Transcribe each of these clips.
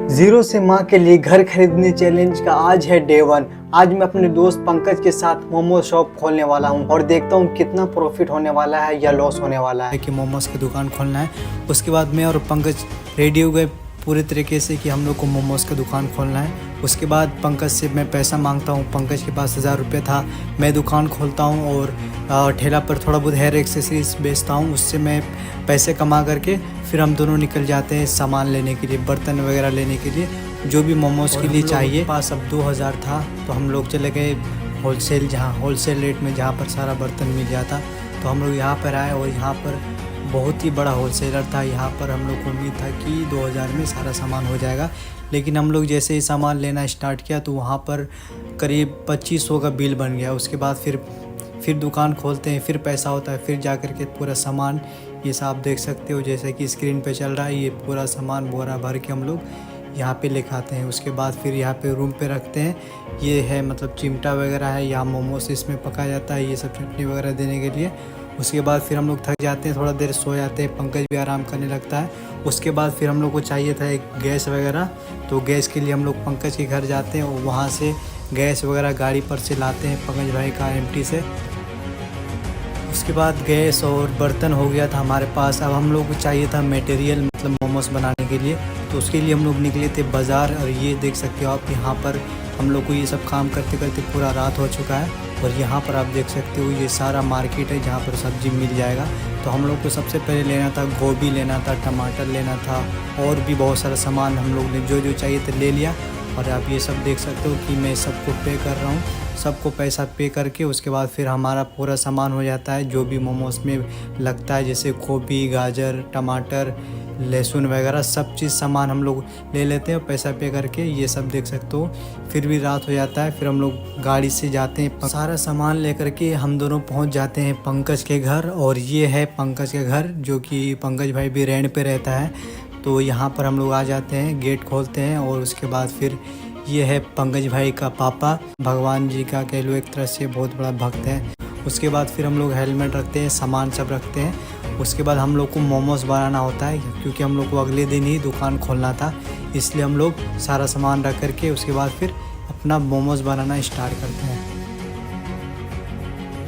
Zero से माँ के लिए घर खरीदने चैलेंज का आज है डे 1। आज मैं अपने दोस्त पंकज के साथ मोमो शॉप खोलने वाला हूँ और देखता हूँ कितना प्रॉफिट होने वाला है या लॉस होने वाला है। कि मोमोज की दुकान खोलना है। उसके बाद मैं और पंकज रेडी हो गए पूरे तरीके से कि हम लोग को मोमोज की दुकान खोलना है। उसके बाद पंकज से मैं पैसा मांगता हूँ। पंकज के पास 1000 रुपये था। मैं दुकान खोलता हूँ और ठेला पर थोड़ा बहुत हेयर एक्सेसरीज बेचता हूँ। उससे मैं पैसे कमा करके फिर हम दोनों निकल जाते हैं सामान लेने के लिए, बर्तन वगैरह लेने के लिए, जो भी मोमोज के लिए चाहिए। पास अब 2000 था तो हम लोग चले गए होलसेल रेट में, जहाँ पर सारा बर्तन मिल जाता। तो हम लोग यहाँ पर आए और यहाँ पर बहुत ही बड़ा होलसेलर था। यहाँ पर हम लोग को उम्मीद था कि 2000 में सारा सामान हो जाएगा, लेकिन हम लोग जैसे ही सामान लेना स्टार्ट किया तो वहाँ पर करीब 2500 का बिल बन गया। उसके बाद फिर दुकान खोलते हैं, फिर पैसा होता है, फिर जा कर के पूरा सामान, ये सब आप देख सकते हो जैसे कि स्क्रीन पे चल रहा है, ये पूरा सामान बोरा भर के हम लोग यहाँ पे लेके आते हैं। उसके बाद फिर यहाँ पे रूम पे रखते हैं। ये है मतलब चिमटा वगैरह है, यहाँ मोमोस इसमें पकाया जाता है, ये सब चटनी वगैरह देने के लिए। उसके बाद फिर हम लोग थक जाते हैं, थोड़ा देर सो जाते हैं, पंकज भी आराम करने लगता है। उसके बाद फिर हम लोग को चाहिए था एक गैस वगैरह, तो गैस के लिए हम लोग पंकज के घर जाते हैं और वहाँ से गैस वगैरह गाड़ी पर से लाते हैं पंकज भाई का एमटी से। उसके बाद गैस और बर्तन हो गया था हमारे पास। अब हम लोग को चाहिए था मटेरियल, मतलब मोमोज बनाने के लिए। तो उसके लिए हम लोग निकले थे बाज़ार। और ये देख सकते हो आप, यहाँ पर हम लोग को ये सब काम करते करते पूरा रात हो चुका है। और यहाँ पर आप देख सकते हो ये सारा मार्केट है जहाँ पर सब्ज़ी मिल जाएगा। तो हम लोग को सबसे पहले लेना था गोभी, लेना था टमाटर, लेना था और भी बहुत सारा सामान हम लोग ने जो चाहिए था ले लिया। और आप ये सब देख सकते हो कि मैं सबको पे कर रहा हूँ। सबको पैसा पे करके उसके बाद फिर हमारा पूरा सामान हो जाता है जो भी मोमोज में लगता है, जैसे गोभी, गाजर, टमाटर, लहसुन वगैरह सब चीज़ सामान हम लोग ले लेते हैं पैसा पे करके। ये सब देख सकते हो। फिर भी रात हो जाता है, फिर हम लोग गाड़ी से जाते हैं, सारा सामान लेकर के हम दोनों पहुंच जाते हैं पंकज के घर। और ये है पंकज के घर, जो कि पंकज भाई भी रेंट पे रहता है। तो यहाँ पर हम लोग आ जाते हैं, गेट खोलते हैं और उसके बाद फिर ये है पंकज भाई का पापा, भगवान जी का कह लो एक तरह से बहुत बड़ा भक्त है। उसके बाद फिर हम लोग हेलमेट रखते हैं, सामान सब रखते हैं। उसके बाद हम लोग को मोमोज बनाना होता है, क्योंकि हम लोग को अगले दिन ही दुकान खोलना था, इसलिए हम लोग सारा सामान रख करके उसके बाद फिर अपना मोमोज बनाना स्टार्ट करते हैं।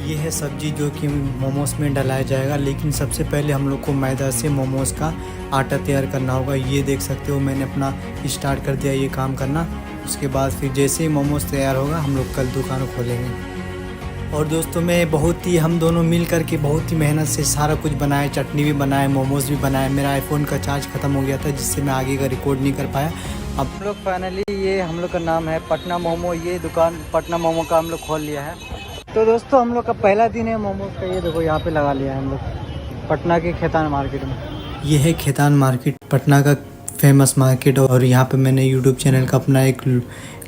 ये है सब्जी जो कि मोमोज में डलाया जाएगा, लेकिन सबसे पहले हम लोग को मैदा से मोमोज का आटा तैयार करना होगा। ये देख सकते हो मैंने अपना स्टार्ट कर दिया ये काम करना। उसके बाद फिर जैसे ही मोमोज तैयार होगा हम लोग कल दुकान खोलेंगे। और दोस्तों मैं हम दोनों मिल कर के बहुत ही मेहनत से सारा कुछ बनाए, चटनी भी बनाए, मोमोज भी बनाए। मेरा आईफोन का चार्ज ख़त्म हो गया था, जिससे मैं आगे का रिकॉर्ड नहीं कर पाया। अब हम लोग फाइनली, ये हम लोग का नाम है पटना मोमो, ये दुकान पटना मोमो का हम लोग खोल लिया है। तो दोस्तों हम लोग का पहला दिन है मोमोज का। ये देखो यहाँ पे लगा लिया है हम लोग पटना के खेतान मार्केट में। ये है खेतान मार्केट, पटना का फेमस मार्केट। और यहाँ पे मैंने यूट्यूब चैनल का अपना एक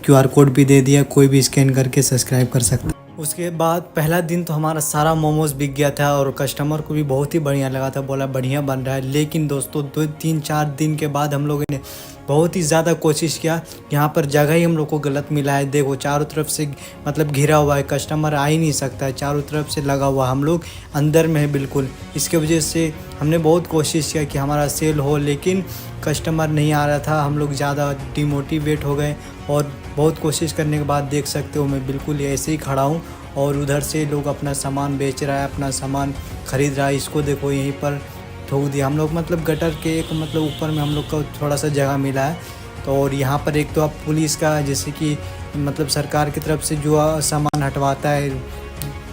QR कोड भी दे दिया, कोई भी स्कैन करके सब्सक्राइब कर सकता है। उसके बाद पहला दिन तो हमारा सारा मोमोज बिक गया था और कस्टमर को भी बहुत ही बढ़िया लगा था, बोला बढ़िया बन रहा है। लेकिन दोस्तों 2-3-4 दिन के बाद हम लोगों ने बहुत ही ज़्यादा कोशिश किया। यहाँ पर जगह ही हम लोग को गलत मिला है। देखो चारों तरफ से मतलब घिरा हुआ है, कस्टमर आ ही नहीं सकता है, चारों तरफ से लगा हुआ, हम लोग अंदर में है बिल्कुल। इसके वजह से हमने बहुत कोशिश किया कि हमारा सेल हो, लेकिन कस्टमर नहीं आ रहा था। हम लोग ज़्यादा डिमोटिवेट हो गए और बहुत कोशिश करने के बाद देख सकते हो मैं बिल्कुल ऐसे ही खड़ा हूँ और उधर से लोग अपना सामान बेच रहा है, अपना सामान खरीद रहा है। इसको देखो यहीं पर ठोक दिया हम लोग, मतलब गटर के एक मतलब ऊपर में हम लोग को थोड़ा सा जगह मिला है। तो और यहाँ पर एक तो अब पुलिस का, जैसे कि मतलब सरकार की तरफ से जो सामान हटवाता है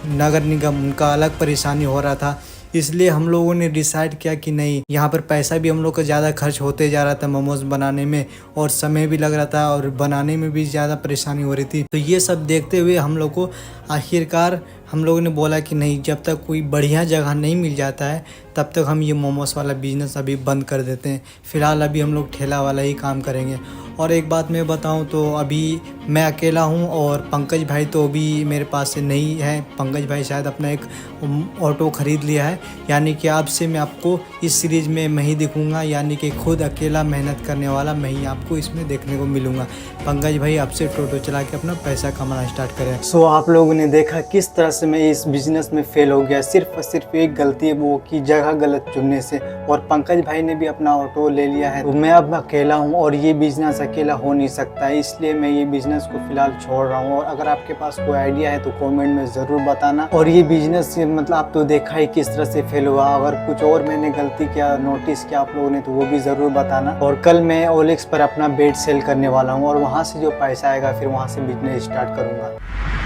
नगर निगम, उनका अलग परेशानी हो रहा था। इसलिए हम लोगों ने डिसाइड किया कि नहीं, यहाँ पर पैसा भी हम लोग का ज़्यादा खर्च होते जा रहा था मोमोज बनाने में, और समय भी लग रहा था और बनाने में भी ज़्यादा परेशानी हो रही थी। तो ये सब देखते हुए हम लोग को आखिरकार हम लोगों ने बोला कि नहीं, जब तक कोई बढ़िया जगह नहीं मिल जाता है तब तक हम ये मोमोज वाला बिज़नेस अभी बंद कर देते हैं। फ़िलहाल अभी हम लोग ठेला वाला ही काम करेंगे। और एक बात मैं बताऊं तो अभी मैं अकेला हूं और पंकज भाई तो अभी मेरे पास से नहीं है। पंकज भाई शायद अपना एक ऑटो ख़रीद लिया है। यानी कि अब से मैं आपको इस सीरीज़ में मैं ही दिखूंगा, यानी कि खुद अकेला मेहनत करने वाला मैं ही आपको इसमें देखने को मिलूंगा। पंकज भाई अब से टोटो चला के अपना पैसा कमाना स्टार्ट करें। सो आप लोगों ने देखा किस तरह से मैं इस बिज़नेस में फेल हो गया, सिर्फ और सिर्फ एक गलती है वो कि जगह गलत चुनने से। और पंकज भाई ने भी अपना ऑटो ले लिया है, तो मैं अब अकेला हूँ और ये बिज़नेस अकेला हो नहीं सकता है, इसलिए मैं ये बिज़नेस को फिलहाल छोड़ रहा हूँ। और अगर आपके पास कोई आइडिया है तो कमेंट में ज़रूर बताना। और ये बिज़नेस मतलब आप तो देखा ही किस तरह से फेल हुआ, अगर कुछ और मैंने गलती किया नोटिस किया आप लोगों ने तो वो भी ज़रूर बताना। और कल मैं OLX पर अपना बेड सेल करने वाला हूँ और वहाँ से जो पैसा आएगा फिर वहाँ से बिजनेस स्टार्ट करूँगा।